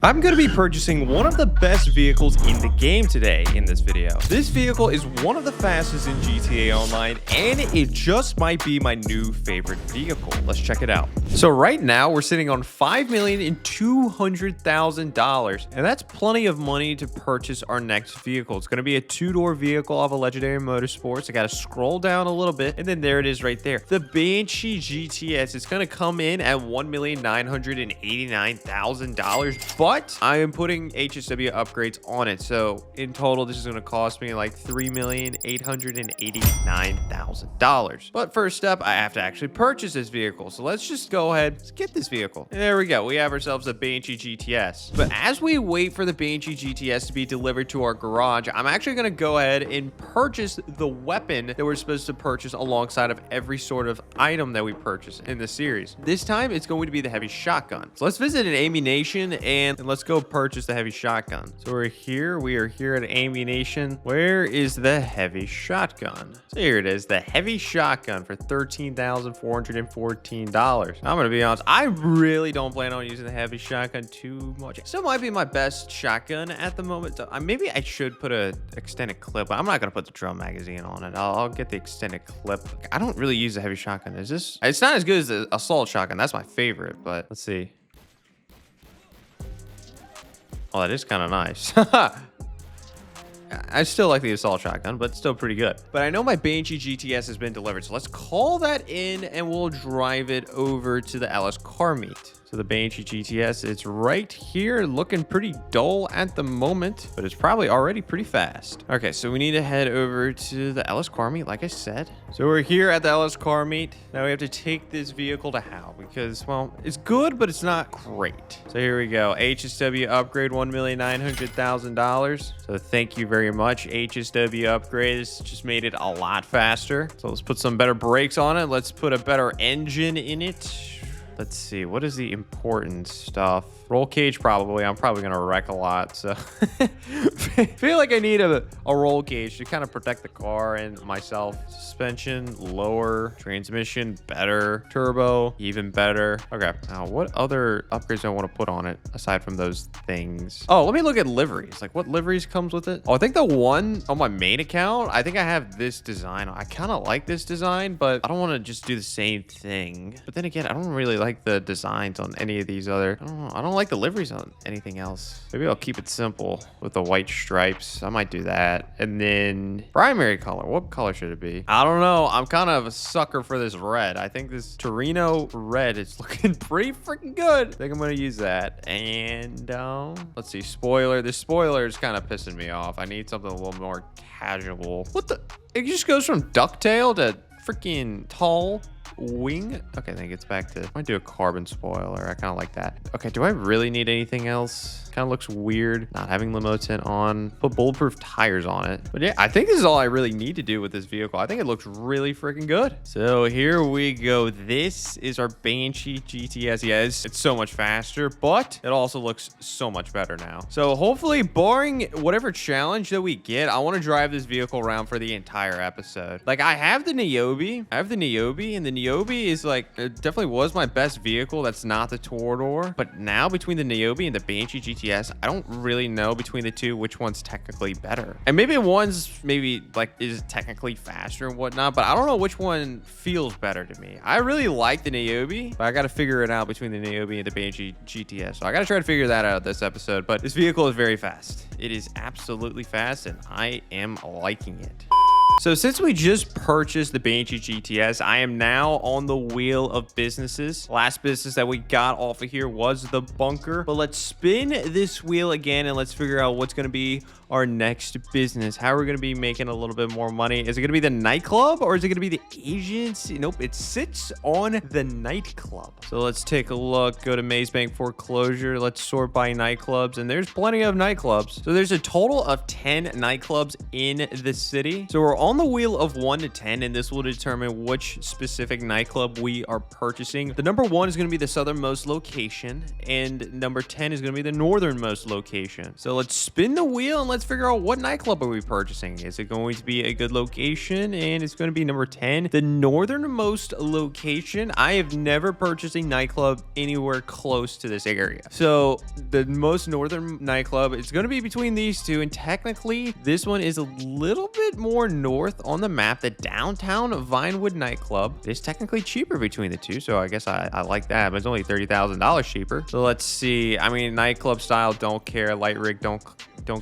I'm going to be purchasing one of the best vehicles in the game today in this video. This vehicle is one of the fastest in GTA Online, and it just might be my new favorite vehicle. Let's check it out. So right now, we're sitting on $5,200,000, and that's plenty of money to purchase our next vehicle. It's going to be a two-door vehicle of a Legendary Motorsports. I got to scroll down a little bit, and then there it is right there. The Banshee GTS. It's going to come in at $1,989,000, but I am putting HSW upgrades on it. So in total, this is going to cost me like $3,889,000. But first up, I have to actually purchase this vehicle. So let's just go ahead and get this vehicle. And there we go. We have ourselves a Banshee GTS. But as we wait for the Banshee GTS to be delivered to our garage, I'm actually going to go ahead and purchase the weapon that we're supposed to purchase alongside of every sort of item that we purchase in the series. This time, it's going to be the heavy shotgun. So let's visit an ammunition and let's go purchase the heavy shotgun. So we're here. We are here at ammunition. Where is the heavy shotgun? So here it is, the heavy shotgun for $13,414. I'm gonna be honest, I really don't plan on using the heavy shotgun too much. Still might be my best shotgun at the moment. Maybe I should put a extended clip, but I'm not gonna put the drum magazine on it. I'll get the extended clip. I don't really use the heavy shotgun. It's not as good as the assault shotgun. That's my favorite, but let's see. Oh, that is kind of nice. I still like the assault shotgun, but still pretty good. But I know my Banshee GTS has been delivered, so let's call that in and we'll drive it over to the LS car meet. So the Banshee GTS, it's right here, looking pretty dull at the moment, but it's probably already pretty fast. Okay, so we need to head over to the LS car meet, like I said. So we're here at the LS car meet. Now we have to take this vehicle to Hal because, well, it's good, but it's not great. So here we go. HSW upgrade, $1,900,000. So thank you very much, HSW upgrade. This just made it a lot faster. So let's put some better brakes on it. Let's put a better engine in it. Let's see, what is the important stuff? Roll cage, probably. I'm probably gonna wreck a lot, so feel like I need a roll cage to kind of protect the car and myself. Suspension, lower. Transmission, better. Turbo, even better. Okay, now what other upgrades do I want to put on it aside from those things? Oh, let me look at liveries. Like, what liveries comes with it? Oh, I think the one on my main account, I think I have this design. I kind of like this design, but I don't want to just do the same thing. But then again, I don't really like the designs on any of these other. I don't like the liveries on anything else. Maybe I'll keep it simple with the white stripes. I might do that. And then primary color. What color should it be? I don't know. I'm kind of a sucker for this red. I think this Torino red is looking pretty freaking good. I think I'm going to use that. And let's see. Spoiler. This spoiler is kind of pissing me off. I need something a little more casual. What the? It just goes from ducktail to freaking tall wing. Okay, then it gets back to, I might do a carbon spoiler. I kind of like that. Okay, do I really need anything else? Kind of looks weird not having limo tint on. Put bulletproof tires on it. But yeah, I think this is all I really need to do with this vehicle. I think it looks really freaking good. So here we go. This is our Banshee GTS. Yeah, it's so much faster, but it also looks so much better now. So hopefully, barring whatever challenge that we get, I want to drive this vehicle around for the entire episode. Like, I have the Niobe. And the Niobe is like, it definitely was my best vehicle. That's not the Torador. But now between the Niobe and the Banshee GTS, I don't really know between the two which one's technically better. And maybe one's like is technically faster and whatnot, but I don't know which one feels better to me. I really like the Niobe, but I got to figure it out between the Niobe and the Banshee GTS. So I got to try to figure that out this episode. But this vehicle is very fast. It is absolutely fast, and I am liking it. So since we just purchased the Banshee GTS, I am now on the wheel of businesses. Last business that we got off of here was the bunker. But let's spin this wheel again and let's figure out what's going to be our next business. How are we going to be making a little bit more money? Is it going to be the nightclub or is it going to be the agency? Nope, it sits on the nightclub. So let's take a look. Go to Maze Bank foreclosure. Let's sort by nightclubs, and there's plenty of nightclubs. So there's a total of 10 nightclubs in the city. So we're on the wheel of 1 to 10, and this will determine which specific nightclub we are purchasing. The number 1 is going to be the southernmost location, and number 10 is going to be the northernmost location. So let's spin the wheel and let's figure out what nightclub are we purchasing. Is it going to be a good location? And it's going to be number 10, the northernmost location. I have never purchased a nightclub anywhere close to this area. So the most northern nightclub is going to be between these two, and technically this one is a little bit more north on the map. The downtown Vinewood nightclub is technically cheaper between the two, so I guess I like that, but it's only $30,000 cheaper. So let's see. I mean, nightclub style, don't care. Light rig, don't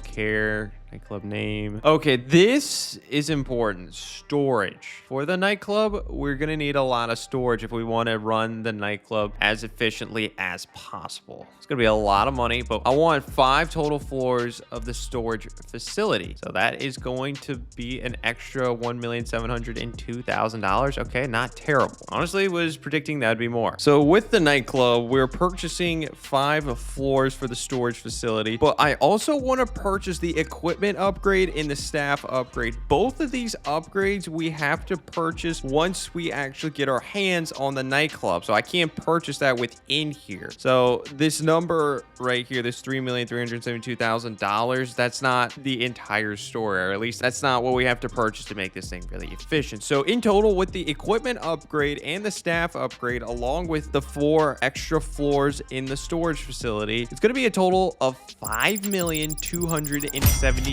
care. Nightclub name. Okay, this is important. Storage. For the nightclub, we're going to need a lot of storage if we want to run the nightclub as efficiently as possible. It's going to be a lot of money, but I want 5 total floors of the storage facility. So that is going to be an extra $1,702,000. Okay, not terrible. Honestly, was predicting that would be more. So with the nightclub, we're purchasing 5 floors for the storage facility, but I also want to purchase the equipment upgrade and the staff upgrade. Both of these upgrades we have to purchase once we actually get our hands on the nightclub, so I can't purchase that within here. So this number right here, this $3,372,000, that's not the entire store, or at least that's not what we have to purchase to make this thing really efficient. So in total, with the equipment upgrade and the staff upgrade, along with the 4 extra floors in the storage facility, it's going to be a total of $5,272,000.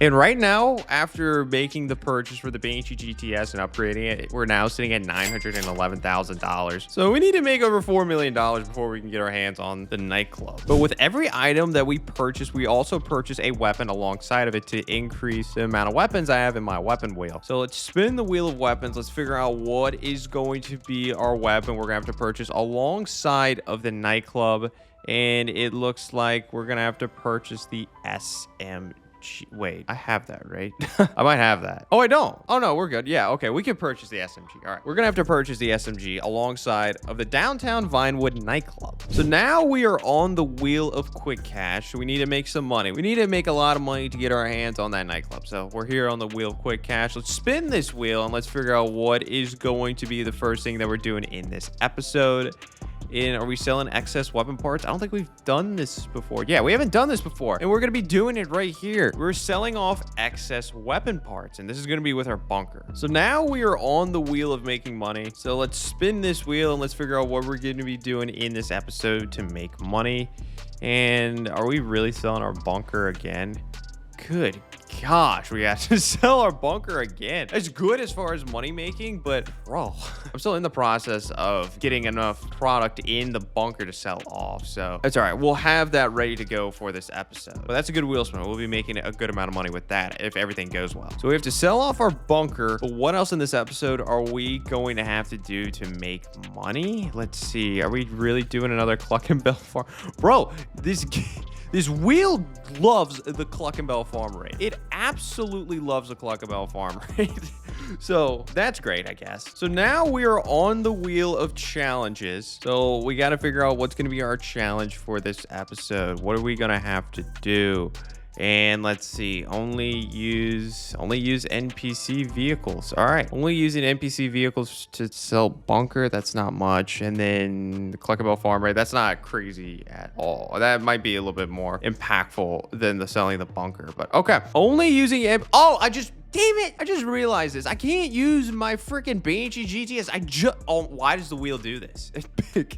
And right now, after making the purchase for the Banshee GTS and upgrading it, we're now sitting at $911,000. So we need to make over $4 million before we can get our hands on the nightclub. But with every item that we purchase, we also purchase a weapon alongside of it to increase the amount of weapons I have in my weapon wheel. So let's spin the wheel of weapons. Let's figure out what is going to be our weapon we're going to have to purchase alongside of the nightclub. And it looks like we're going to have to purchase the SMG. Wait, I have that, right? I might have that. Oh, I don't. Oh, no, we're good. Yeah, okay, we can purchase the SMG. All right, we're going to have to purchase the SMG alongside of the downtown Vinewood nightclub. So now we are on the wheel of quick cash. So we need to make some money. We need to make a lot of money to get our hands on that nightclub. So we're here on the wheel of quick cash. Let's spin this wheel and let's figure out what is going to be the first thing that we're doing in this episode. Are we selling excess weapon parts? I don't think we've done this before. Yeah, we haven't done this before, and we're going to be doing it right here. We're selling off excess weapon parts, and this is going to be with our bunker. So now we are on the wheel of making money. So let's spin this wheel and let's figure out what we're going to be doing in this episode to make money. And are we really selling our bunker again? Good gosh, we have to sell our bunker again. It's good as far as money making, but bro, I'm still in the process of getting enough product in the bunker to sell off. So it's all right. We'll have that ready to go for this episode. But that's a good wheel spin. We'll be making a good amount of money with that if everything goes well. So we have to sell off our bunker. But what else in this episode are we going to have to do to make money? Let's see. Are we really doing another Cluck and Bell farm? Bro, this wheel loves the Cluck and Bell farm rate. It absolutely loves the Cluck and Bell farm rate. So that's great, I guess. So now we are on the wheel of challenges. So we got to figure out what's going to be our challenge for this episode. What are we going to have to do? And let's see, only use NPC vehicles. All right, only using NPC vehicles to sell bunker. That's not much. And then the Cluck and Bell farm rate. That's not crazy at all. That might be a little bit more impactful than the selling the bunker. But okay, only using damn it! I just realized this. I can't use my freaking Banshee GTS. Why does the wheel do this?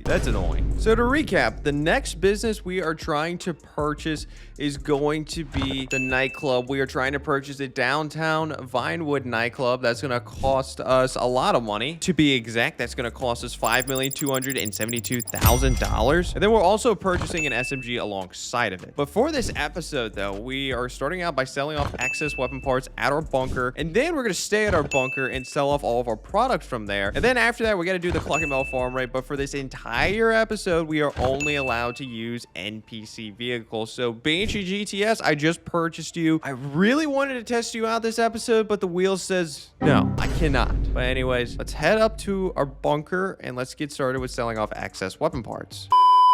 That's annoying. So to recap, the next business we are trying to purchase is going to be the nightclub. We are trying to purchase a downtown Vinewood nightclub. That's going to cost us a lot of money. To be exact, that's going to cost us $5,272,000. And then we're also purchasing an SMG alongside of it. But for this episode, though, we are starting out by selling off excess weapon parts at our bunker, and then we're going to stay at our bunker and sell off all of our products from there. And then after that, we got to do the Cluck and Bell farm rate. But for this entire episode, we are only allowed to use NPC vehicles. So Banshee GTS, I just purchased you. I really wanted to test you out this episode, but the wheel says no, I cannot. But anyways, let's head up to our bunker and let's get started with selling off excess weapon parts.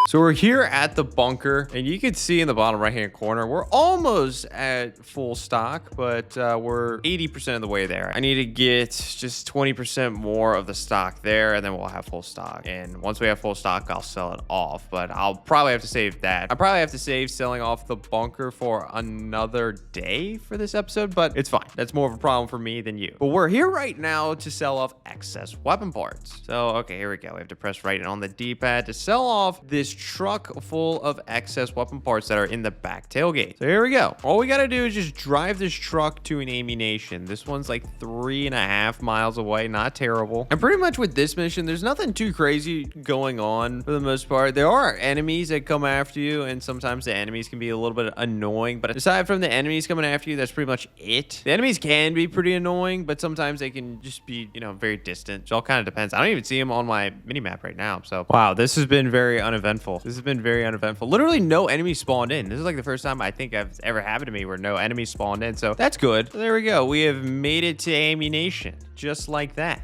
So we're here at the bunker, and you can see in the bottom right-hand corner, we're almost at full stock, but we're 80% of the way there. I need to get just 20% more of the stock there, and then we'll have full stock. And once we have full stock, I'll sell it off, but I'll probably have to save that. I probably have to save selling off the bunker for another day for this episode, but it's fine. That's more of a problem for me than you. But we're here right now to sell off excess weapon parts. So, okay, here we go. We have to press right on the D-pad to sell off this truck full of excess weapon parts that are in the back tailgate. So here we go. All we gotta do is just drive this truck to an ammunition. This one's like 3.5 miles away. Not terrible. And pretty much with this mission, there's nothing too crazy going on for the most part. There are enemies that come after you, and sometimes the enemies can be a little bit annoying, but aside from the enemies coming after you, that's pretty much it. The enemies can be pretty annoying, but sometimes they can just be, you know, very distant. It all kind of depends. I don't even see them on my mini map right now. So wow, this has been very uneventful. This has been very uneventful. Literally no enemies spawned in. This is like the first time I think I've ever happened to me where no enemies spawned in. So that's good. So there we go. We have made it to ammunition just like that.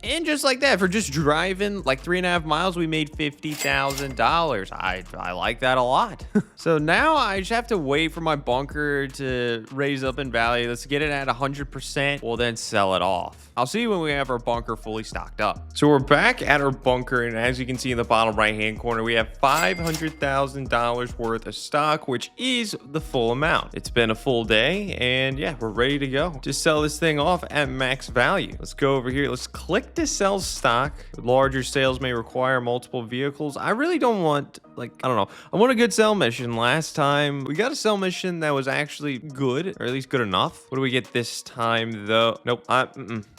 And just like that, for just driving like 3.5 miles, we made $50,000. I like that a lot. So now I just have to wait for my bunker to raise up in value. Let's get it at 100%. We'll then sell it off. I'll see you when we have our bunker fully stocked up. So we're back at our bunker, and as you can see in the bottom right-hand corner, we have $500,000 worth of stock, which is the full amount. It's been a full day, and yeah, we're ready to go. Just sell this thing off at max value. Let's go over here. Let's click to sell stock. Larger sales may require multiple vehicles. I really don't want, like, I don't know. I want a good sell mission. Last time we got a sell mission that was actually good, or at least good enough. What do we get this time though? Nope.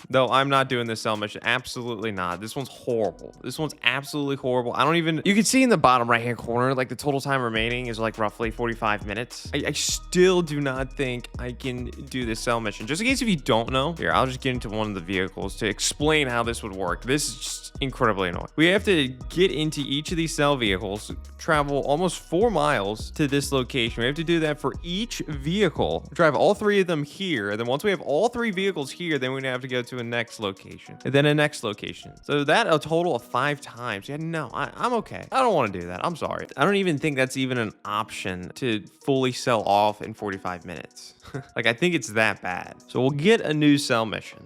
No, I'm not doing this sell mission. Absolutely not. This one's horrible. This one's absolutely horrible. I don't even, you can see in the bottom right hand corner, like the total time remaining is like roughly 45 minutes. I still do not think I can do this sell mission. Just in case if you don't know, here, I'll just get into one of the vehicles to explain how this would work. This is just incredibly annoying. We have to get into each of these sell vehicles, travel almost 4 miles to this location. We have to do that for each vehicle, drive all 3 of them here. And then once we have all 3 vehicles here, then we're gonna have to go to a next location and then a next location. So that a total of 5 times. Yeah, no, I'm okay. I don't want to do that. I'm sorry. I don't even think that's even an option to fully sell off in 45 minutes. Like, I think it's that bad. So we'll get a new sell mission.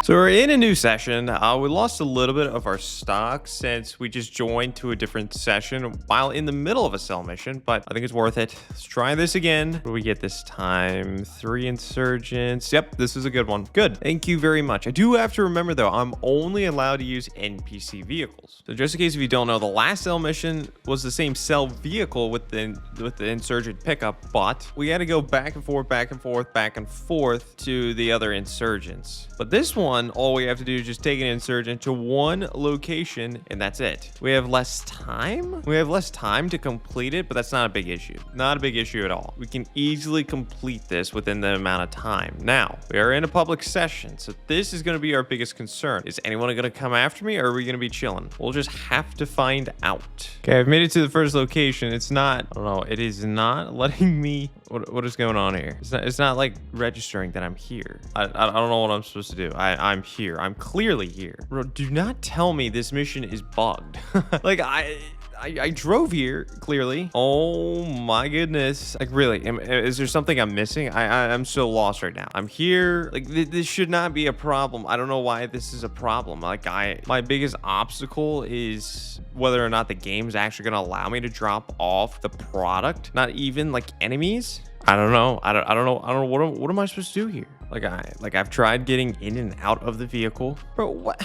So we're in a new session. We lost a little bit of our stock since we just joined to a different session while in the middle of a sell mission, but I think it's worth it. Let's try this again. What do we get this time? 3 insurgents. Yep, this is a good one. Good. Thank you very much. I do have to remember though, I'm only allowed to use NPC vehicles. So just in case if you don't know, the last sell mission was the same sell vehicle with the insurgent pickup, but we had to go back and forth, back and forth, back and forth to the other insurgents. But this one, all we have to do is just take an insurgent to one location, and that's it. We have less time. We have less time to complete it, but that's not a big issue. Not a big issue at all. We can easily complete this within the amount of time. Now, we are in a public session, so this is going to be our biggest concern. Is anyone going to come after me, or are we going to be chilling? We'll just have to find out. Okay, I've made it to the first location. It's not, I don't know, it is not letting me. What is going on here? It's not like registering that I'm here. I don't know what I'm supposed to do. I'm here. I'm clearly here. Bro, do not tell me this mission is bugged. Like, I drove here, clearly. Oh my goodness. Like, really, is there something I'm missing? I'm so lost right now. I'm here. Like, this should not be a problem. I don't know why this is a problem. Like, my biggest obstacle is whether or not the game's actually gonna allow me to drop off the product. Not even like enemies. I don't know. I don't know. What am I supposed to do here? Like, I've tried getting in and out of the vehicle. Bro, what?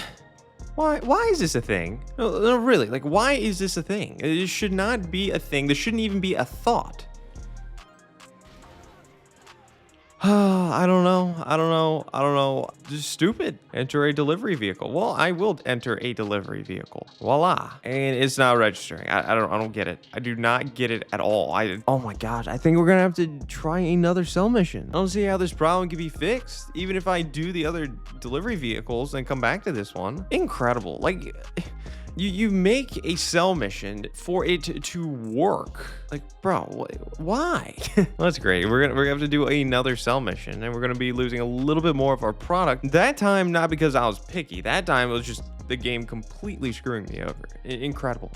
Why is this a thing? No, really, like, why is this a thing? It should not be a thing. This shouldn't even be a thought. I don't know. Just stupid. Enter a delivery vehicle. Well, I will enter a delivery vehicle. Voila. And it's not registering. I don't get it. I do not get it at all. Oh my gosh. I think we're gonna have to try another sell mission. I don't see how this problem can be fixed. Even if I do the other delivery vehicles and come back to this one. Incredible. Like, You make a cell mission for it to work. Like, bro, why? Well, that's great. We're gonna have to do another cell mission, and we're gonna be losing a little bit more of our product. That time, not because I was picky. That time it was just the game completely screwing me over. Incredible.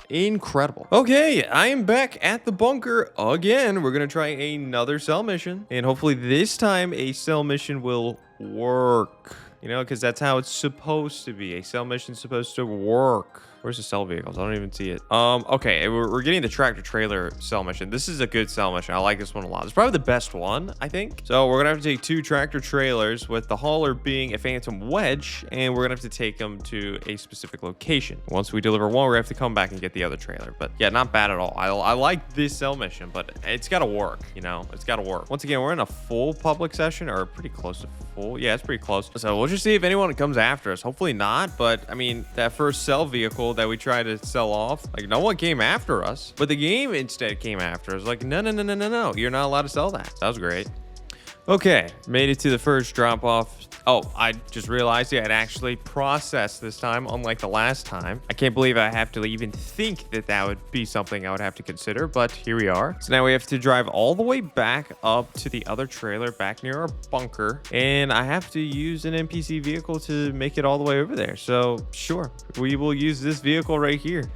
Okay, I am back at the bunker again. We're gonna try another cell mission, and hopefully this time a cell mission will work. You know, because that's how it's supposed to be. A cell mission's supposed to work. Where's the cell vehicles? I don't even see it. Okay, we're getting the tractor trailer cell mission. This is a good cell mission. I like this one a lot. It's probably the best one, I think. So we're gonna have to take 2 tractor trailers, with the hauler being a phantom wedge, and we're gonna have to take them to a specific location. Once we deliver one, we're gonna have to come back and get the other trailer. But yeah, not bad at all. I like this cell mission, but it's gotta work, you know? It's gotta work. Once again, we're in a full public session, or pretty close to full. Yeah, it's pretty close. So we'll just see if anyone comes after us. Hopefully not, but I mean, that first cell vehicle that we tried to sell off, like, no one came after us, but the game instead came after us. Like, no, you're not allowed to sell that. That was great. Okay, made it to the first drop off. Oh, I just realized it actually processed this time, unlike the last time. I can't believe I have to even think that that would be something I would have to consider, but here we are. So now we have to drive all the way back up to the other trailer back near our bunker, and I have to use an NPC vehicle to make it all the way over there. So sure, we will use this vehicle right here.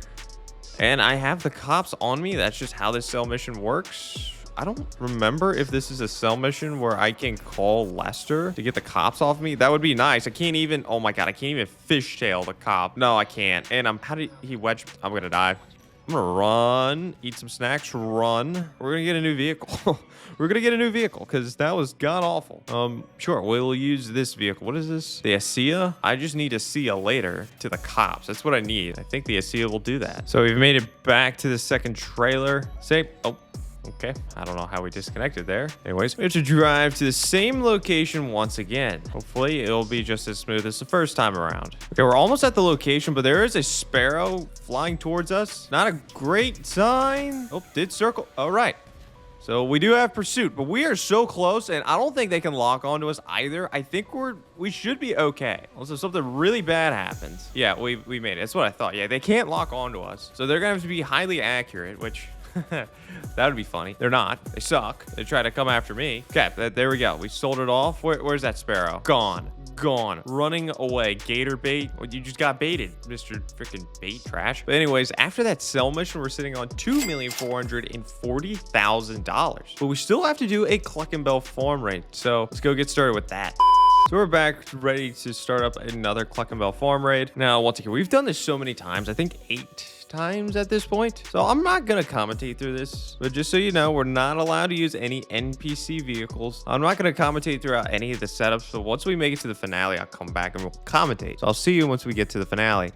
And I have the cops on me. That's just how this cell mission works. I don't remember if this is a cell mission where I can call Lester to get the cops off me. That would be nice. I can't even, oh my God, I can't even fishtail the cop. No, I can't. And how did he wedge? I'm gonna die. I'm gonna run, eat some snacks, run. We're gonna get a new vehicle. We're gonna get a new vehicle because that was god awful. Sure, we'll use this vehicle. What is this? The ASEA? I just need a SIA later to the cops. That's what I need. I think the ASEA will do that. So we've made it back to the second trailer. Oh. Okay, I don't know how we disconnected there. Anyways, we have to drive to the same location once again. Hopefully, it'll be just as smooth as the first time around. Okay, we're almost at the location, but there is a sparrow flying towards us. Not a great sign. Oh, did circle. All right. So we do have pursuit, but we are so close, and I don't think they can lock onto us either. I think we should be okay. Also, something really bad happens. Yeah, we made it. That's what I thought. Yeah, they can't lock onto us. So they're gonna have to be highly accurate, which that would be funny. They're not. They suck. They try to come after me. Okay, there we go. We sold it off. Where's that sparrow? Gone. Running away. Gator bait. Well, you just got baited, Mr. Freaking Bait Trash. But anyways, after that cell mission, we're sitting on $2,440,000. But we still have to do a Cluckenbell farm raid. So let's go get started with that. So we're back ready to start up another Cluckenbell farm raid. Now, once again, we've done this so many times. I think 8 times at this point. So I'm not going to commentate through this, but just so you know, we're not allowed to use any NPC vehicles. I'm not going to commentate throughout any of the setups. So once we make it to the finale, I'll come back and we'll commentate. So I'll see you once we get to the finale.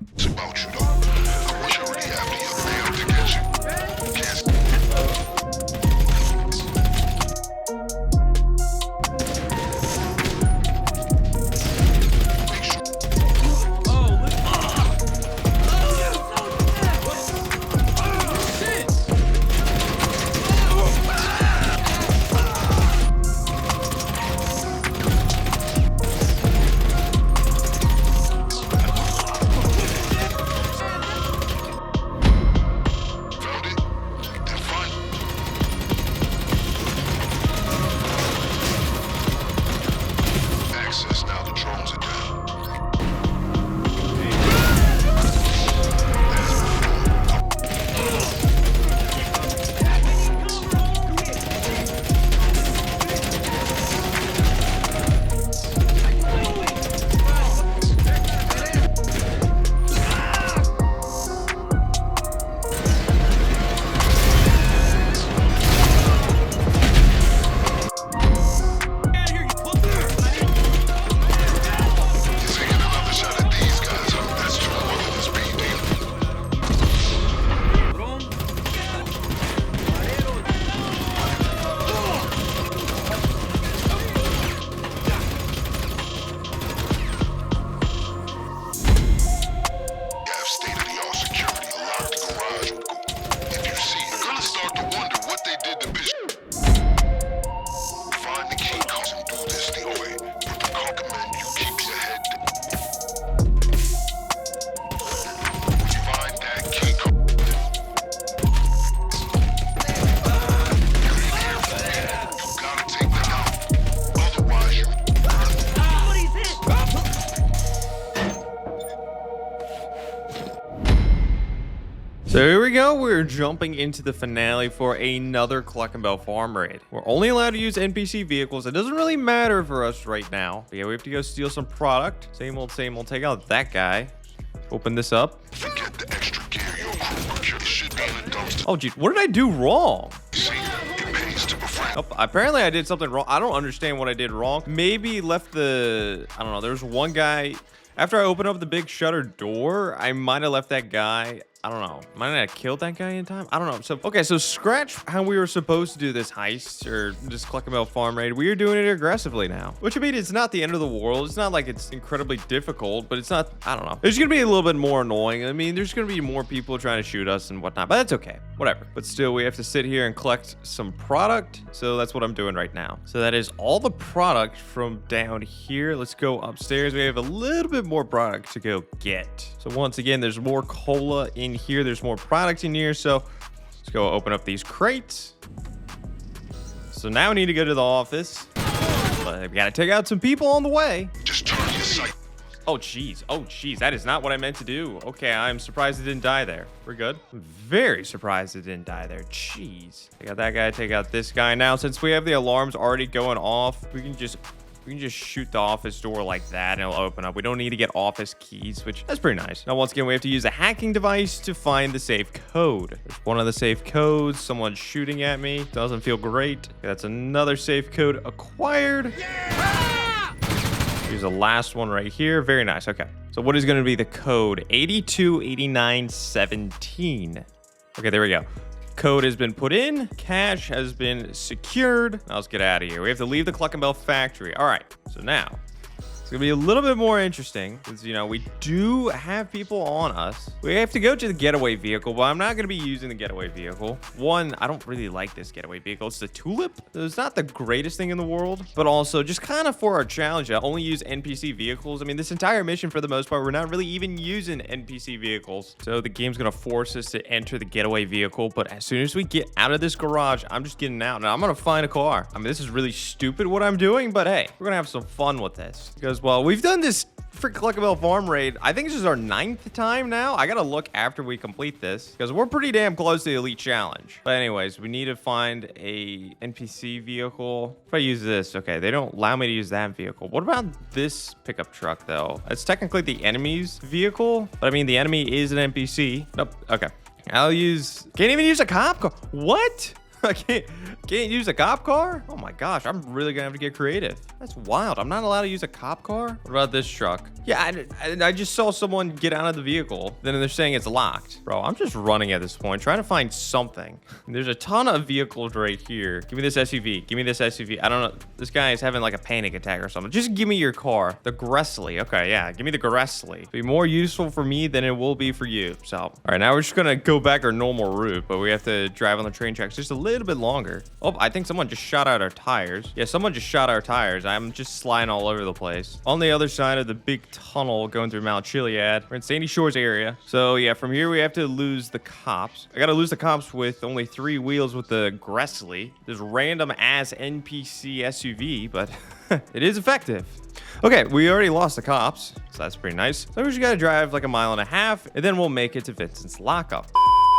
So here we go. We're jumping into the finale for another Collect and Bell farm raid. We're only allowed to use NPC vehicles. It doesn't really matter for us right now. But yeah, we have to go steal some product. Same old, same old. Take out that guy. Open this up. Forget the extra gear your crew procured should be in the dumpster. Oh, geez. What did I do wrong? See, it pays to befriend. Oh, apparently I did something wrong. I don't understand what I did wrong. Maybe left the... I don't know. There's one guy... After I opened up the big shutter door, I might have left that guy... I don't know. Might not have killed that guy in time. I don't know. So, okay, so scratch how we were supposed to do this heist or this Collect and Bell farm raid. We are doing it aggressively now. Which, I mean, it's not the end of the world. It's not like it's incredibly difficult, but it's not, I don't know. There's going to be a little bit more annoying. I mean, there's going to be more people trying to shoot us and whatnot, but that's okay. Whatever. But still, we have to sit here and collect some product. So that's what I'm doing right now. So that is all the product from down here. Let's go upstairs. We have a little bit more product to go get. So once again, there's more cola in here. There's more product in here, so let's go open up these crates. So now we need to go to the office, but we gotta take out some people on the way. Just turn your sight. Oh geez, that is not what I meant to do. Okay, I'm surprised it didn't die there. We're good. I'm very surprised it didn't die there. Jeez. Take out that guy, take out this guy. Now since we have the alarms already going off, we can just shoot the office door like that and it'll open up. We don't need to get office keys, which that's pretty nice. Now, once again, we have to use a hacking device to find the safe code. There's one of the safe codes. Someone's shooting at me. Doesn't feel great. Okay, that's another safe code acquired. Yeah! Here's the last one right here. Very nice. Okay. So what is going to be the code? 828917. Okay, there we go. Code has been put in, cash has been secured. Now let's get out of here. We have to leave the Collect and Bell factory. All right, so now it's gonna be a little bit more interesting because, you know, we do have people on us. We have to go to the getaway vehicle, but I'm not gonna be using the getaway vehicle. One, I don't really like this getaway vehicle. It's the Tulip. It's not the greatest thing in the world, but also just kind of for our challenge, I only use NPC vehicles. I mean, this entire mission, for the most part, we're not really even using NPC vehicles. So the game's gonna force us to enter the getaway vehicle, but as soon as we get out of this garage, I'm just getting out and I'm gonna find a car. I mean, this is really stupid what I'm doing, but hey, we're gonna have some fun with this. Because, well, we've done this for Collect and Bell farm raid. I think this is our 9th time now. I gotta look after we complete this because we're pretty damn close to the elite challenge. But anyways, we need to find a NPC vehicle. If I use this, okay, they don't allow me to use that vehicle. What about this pickup truck though? It's technically the enemy's vehicle, but I mean, the enemy is an NPC. Nope. Okay. Can't even use a cop car. What? I can't use a cop car? Oh my gosh, I'm really gonna have to get creative. That's wild. I'm not allowed to use a cop car? What about this truck? Yeah, I just saw someone get out of the vehicle. Then they're saying it's locked. Bro, I'm just running at this point, trying to find something. There's a ton of vehicles right here. Give me this SUV. Give me this SUV. I don't know. This guy is having like a panic attack or something. Just give me your car. The Gressley. Okay, yeah, give me the Gressley. It'll be more useful for me than it will be for you. So, all right, now we're just gonna go back our normal route, but we have to drive on the train tracks just a little bit longer. Oh, I think someone just shot out our tires. Yeah, someone just shot our tires. I'm just sliding all over the place. On the other side of the big tunnel going through Mount Chiliad. We're in Sandy Shores area. So yeah, from here we have to lose the cops. I gotta lose the cops with only 3 wheels with the Gressley. This random ass NPC SUV, but it is effective. Okay, we already lost the cops, so that's pretty nice. So we just gotta drive like a 1.5 miles, and then we'll make it to Vincent's lockup.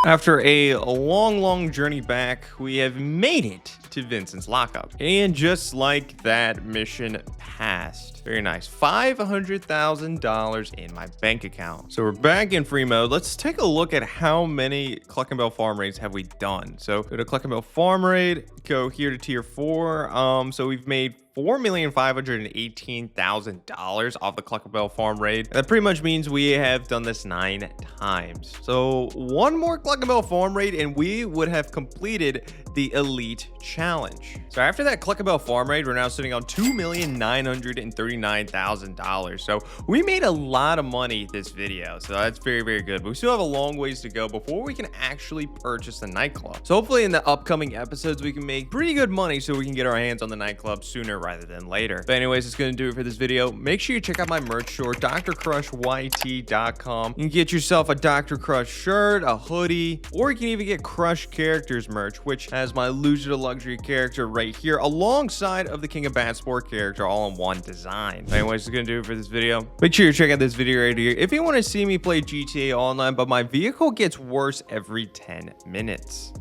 After a long journey back, we have made it to Vincent's lockup. And just like that, mission passed. Very nice. $500,000 in my bank account. So we're back in free mode. Let's take a look at how many Collect and Bell farm raids have we done. So go to Collect and Bell farm raid, go here to tier 4. So we've made $4,518,000 off the Collect and Bell farm raid. And that pretty much means we have done this 9 times. So one more Collect and Bell farm raid and we would have completed the elite challenge. So after that Collect and Bell farm raid, we're now sitting on $2,939,000. So we made a lot of money this video. So that's very good. But we still have a long ways to go before we can actually purchase the nightclub. So hopefully in the upcoming episodes, we can make pretty good money so we can get our hands on the nightclub sooner rather than later. But anyways, it's going to do it for this video. Make sure you check out my merch store, drcrushyt.com. You can get yourself a Dr. Crush shirt, a hoodie, or you can even get Crush Characters merch, which has has my Luxury Luxury character right here, alongside of the King of Bad Sport character, all in one design. Anyways, that's gonna do it for this video. Make sure you check out this video right here if you want to see me play GTA Online, but my vehicle gets worse every 10 minutes.